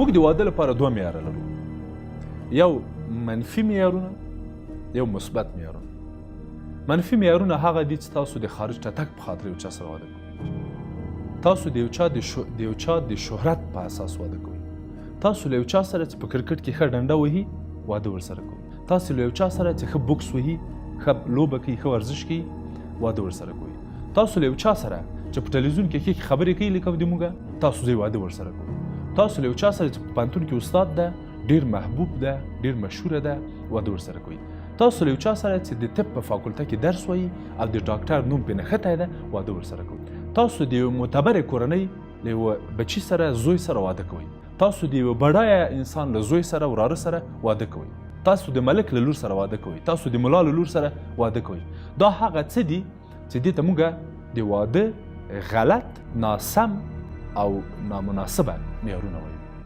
موږ د واده لپاره دوه معیاره لرو، یو منفي معیارونه، یو مثبت معیارونه. منفي معیارونه هغه دي چې تاسو د خارج ته تګ په خاطر یو چا سره واده کوئ. تاسو د یو چا د شهرت په اساس واده کوئ. تاسو له یو چا سره چې په کرکټ کې ښه ډنډه وهي واده ورسره کوئ. تاسو له یو چا سره چې ښه بوکس وهي، ښه لوبه کوي، ښه ورزش کوي، واده ورسره کوئ. تاسو له یو چا سره چې په ټلویزیون کې ښې خبرې کوي لکه د موږ، تاسو زه واده ورسره کوئ. تاسو له یو چا سره چې په پوهنتون کې استاد ده، ډېر محبوب ده، ډېر مشهوره ده، واده ورسره کوئ. تاسو له یو چا سره چې د طب په فاکولته کې درس وایي او د ډاکټر نوم پرې نښتی ده، واده ورسره کوئ. تاسو د یو معتبرې کورنۍ له یوه بچي سره، زوی سره واده کوئ. تاسو د یوه بډایه انسان له زوی سره، وراره سره واده کوئ. تاسو د ملک له لور سره واده کوئ. تاسو د ملا له لور سره واده کوئ. دا هغه څه دي چې دې ته موږ د واده غلط، ناسم او نامناسبه معیارونه وایو.